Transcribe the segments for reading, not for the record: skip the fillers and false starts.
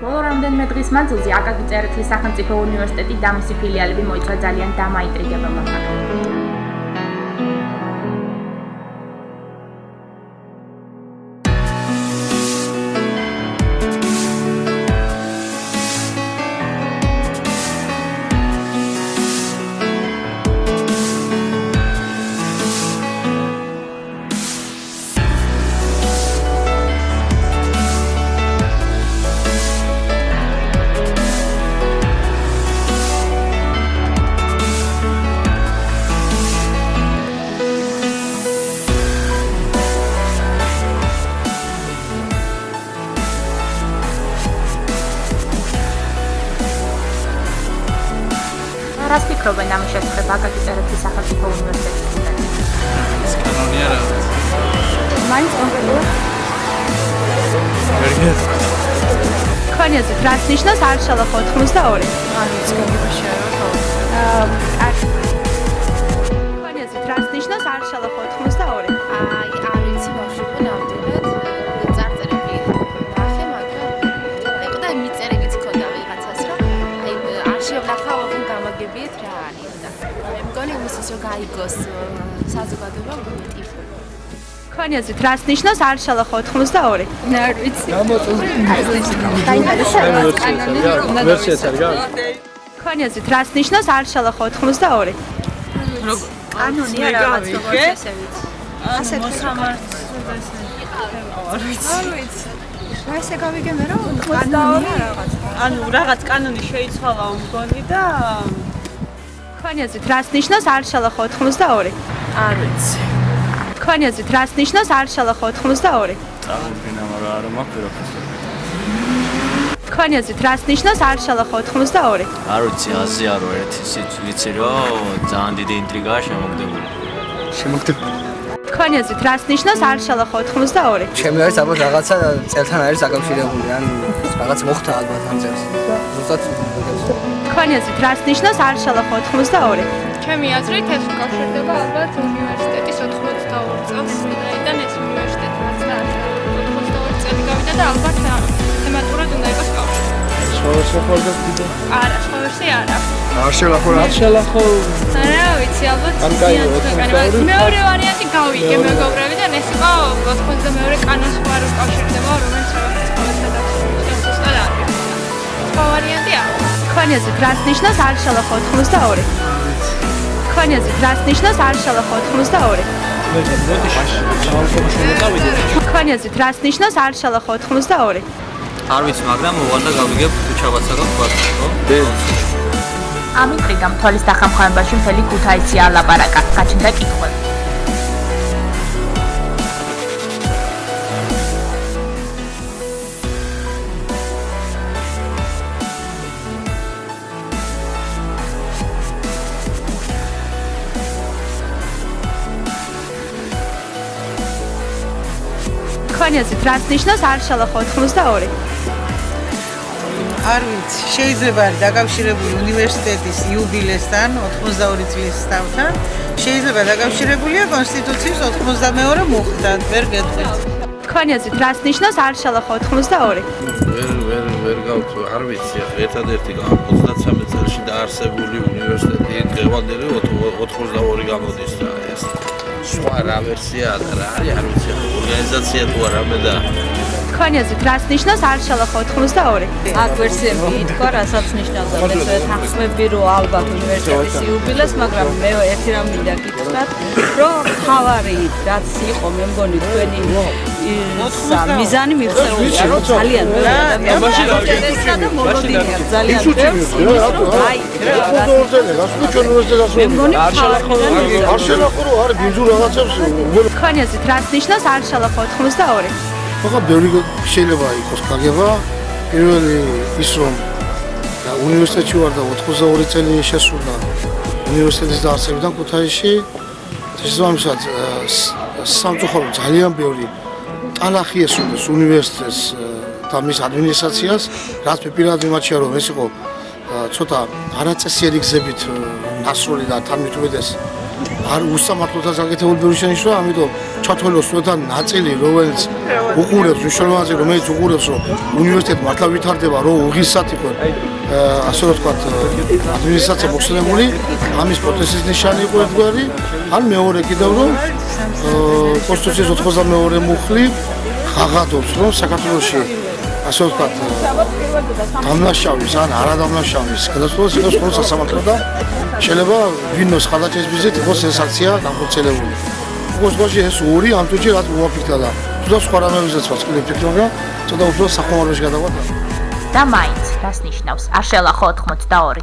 ბოლო რამდენიმე დღის მანძილზე აკაკი წერეთლის სახელმწიფო უნივერსიტეტი და მისი ფილიალები მოიცვა ძალიან დამაინტრიგებელმა ფაქტმა. რას ფიქრობენ ამ შესახებ აკაკი წერეთლის სახელმწიფო უნივერსიტეტის სტუდენტები? ეს კანონია რა. მაინც კონკრეტულად? ვერგეს. თქვენი აზრით რას ნიშნავს არშალახო 82? არის გამიგოშია რა. თქვენი აზრით რას ნიშნავს არშალახო 82? აი არ ვიცი ბავშვები ნამდვილად წარწერები ნახე მაგრამ იყო და მიწერებიც ქონდა ვიღაცას რომ აი არშივლახავ გამაგებიეთ რა არის და მე მგონი იმის რომ გაიგოს საზოგადოება ტიპი. თქვენი აზრით რას ნიშნავს არშალახო 82? არ ვიცი. თქვენი აზრით რას ნიშნავს არშალახო 82? კანონია რაღაც როგორც ესე ვიცი. ასე არ ვიცი. რა ესე გავიგე რა კანონია რაღაც. ანუ რაღაც კანონი შეიცვალა მგონი და თქვენი აზრით რას ნიშნავს არშალახო 82? არ ვიცი. თქვენი აზრით რას ნიშნავს არშალახო 82? წავიდნენ მაგრამ არ მაქვს პროფესორი. თქვენი აზრით რას ნიშნავს არშალახო 82? არ ვიცი აზია რო ერთი ვიცი რომ ძალიან დიდი ინტრიგაა შემოგდებული. თქვენი აზრით რას ნიშნავს არშალახო 82? ჩემი არის ალბათ რაღაცა წელთან არის დაკავშირებული, ან რაღაც მოხდა ალბათ ამ წელს. ზუსტად თქვენი აზრით რას ნიშნავს არშალახო 82? ჩემი აზრით ეს უკავშირდება ალბათ უნივერსიტეტის 82 წელს, ვინაიდან ეს უნივერსიტეტი რაც და 82 წელი გავიდა და ალბათ თემატურად უნდა იყოს კავშირი. შევასახავდა კიდე. არა, სხვა ვერსია არა. არშალახო არა, ვიცი, ალბათ მეორე ვარიანტი გავიგე მეგობრებიდან, ეს იყო 92 კანონს სხვა რო უკავშირდება, რომელიც რაღაც ყოველთა დაწესებულს ზუსტად არის. სხვა ვარიანტი არა. თქვენი აზრით რას ნიშნავს არშალახო 82? თქვენი აზრით რას ნიშნავს არშალახო 82? თქვენი აზრით რას ნიშნავს არშალახო 82? არ ვიცი მაგრამ მოვალ და გავიგებ ჩავაცაგავ გვასო. ამ ინტრიგამ თვალის დახამხამებაში მთელი ქუთაისი ალაპარაკა, გაჩნდა კითხვები. თქვენი აზრით რას ნიშნავს არშალახო 82? არ ვიცი. შეიძლება არის დაკავშირებული უნივერსიტეტის იუბილესთან 82 წლის თავთან. შეიძლება დაკავშირებულია კონსტიტუციის 92 მუხტთან. ვერ გეტყვით. თქვენი აზრით რას ნიშნავს არშალახო 82? ვერ გავთ არ ვიცი ერთადერთი 93 წელში დაარსებული უნივერსიტეტი დღევანდელი 82 გამოდის და ეს სხვა რა ვერსია და რა არის არ ვიცი ორგანიზაცია თუ არა მე და თქვენი აზრით რას ნიშნავს არშალახო 82? აქ ვერსიები ითქვა, რასაც ნიშნავს ესე თანხმები რომ ალბათ უნივერსიტეტის იუბილეს, მაგრამ მე ერთი რამ მინდა გითხრათ, რომ ხავარი რაც იყო მე მგონი თქვენი მიზანი მიღწეულია, რომ ძალიან მეორე ადამიანებსა და მოლოდინია ძალიან ბევრს აი მე მგონი არშალახო რო არის ბიძუ რაღაცებს თქვენი აზრით რას ნიშნავს არშალახო 82? ხა ბევრი შეიძლება იყოს გაგება პირველი ის რომ უნივერსიტეტში ვარ და 82 წელი შესრულდა უნივერსიტეტის დაარსებიდან ქუთაისში შესაბამისად სამწუხარო ძალიან ბევრი ტალახი ესურს უნივერსიტეტს და მის ადმინისტრაციას რაც პირადად მიმაჩნია რომ ეს იყო ცოტა არაწესიერი გზებით ნასროლი და თან მithumedes არ უსამართლოდაც გაკეთებული ბევრი შენიშვნა ამიტომ ჩათვალოს სულთან ნაწილი, რომელიც უყურებს მნიშვნელოვანი, რომელიც უყურებს, რომ უნივერსიტეტი მართლა ვითარდება, რომ უღისად იყო ასე რომ ვთქვათ, ადმინისტრაცია მოხსენებული, ამის პროტესტის ნიშანი იყო ერთგვარი, ან მეორე კიდევ რომ კონსტიტუციის 92 მუხლი ღაღადობს, რომ საქართველოში ასე ვთქვათ, დამნაშავის ან არადამნაშავის გადაწყვეტილებას იყოს მხოლოდ სასამართლო და შეიძლება ვინმეს ხალხის ვიზით იყოს ეს აქცია განხორციელებული. უბრალოდ ეს ორი ამ თუჯი რაც მოაფიქრა და თუ სხვა რამებზეც ვასკილი ფიქრობ, ცოტა უფრო სახმაროში გადაგვადა. და მაინც რას ნიშნავს? არ შელახო 82.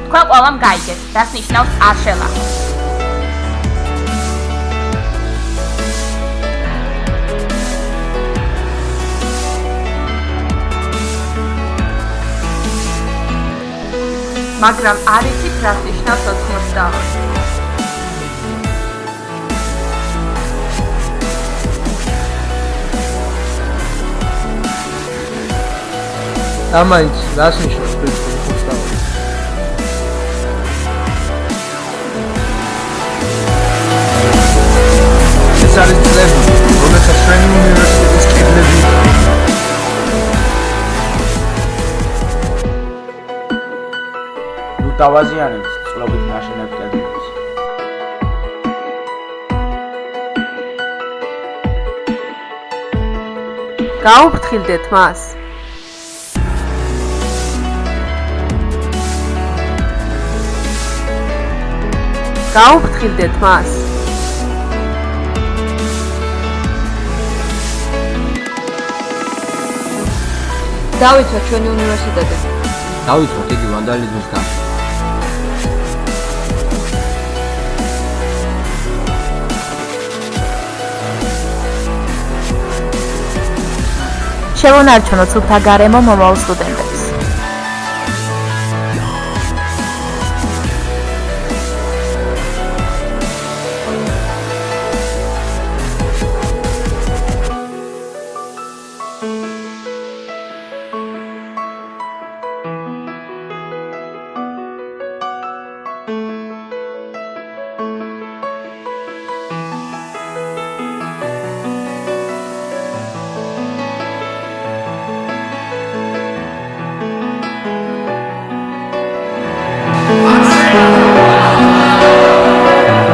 თქვენ ყველამ გაიგეთ, რას ნიშნავს არ შელახო. მაგრამ არ იცით, რას ნიშნავს 82. და მაინც რას ნიშნავს პრინციპი 82? ეს არის წლები, რომელსაც ჩვენი უნივერსიტეტის კედლები დავაზიანებთ წყლობით ნაშენებ კედლებს. გაუფრთხილდეთ მას. გაუფრთხილდეთ მას. დავითვათ ჩვენი უნივერსიტეტი. დავითვათ იგი ვანდალიზმის გამო. შევანარჩუნოთ სუფთა გარემო მომავალ სტუდენტებს.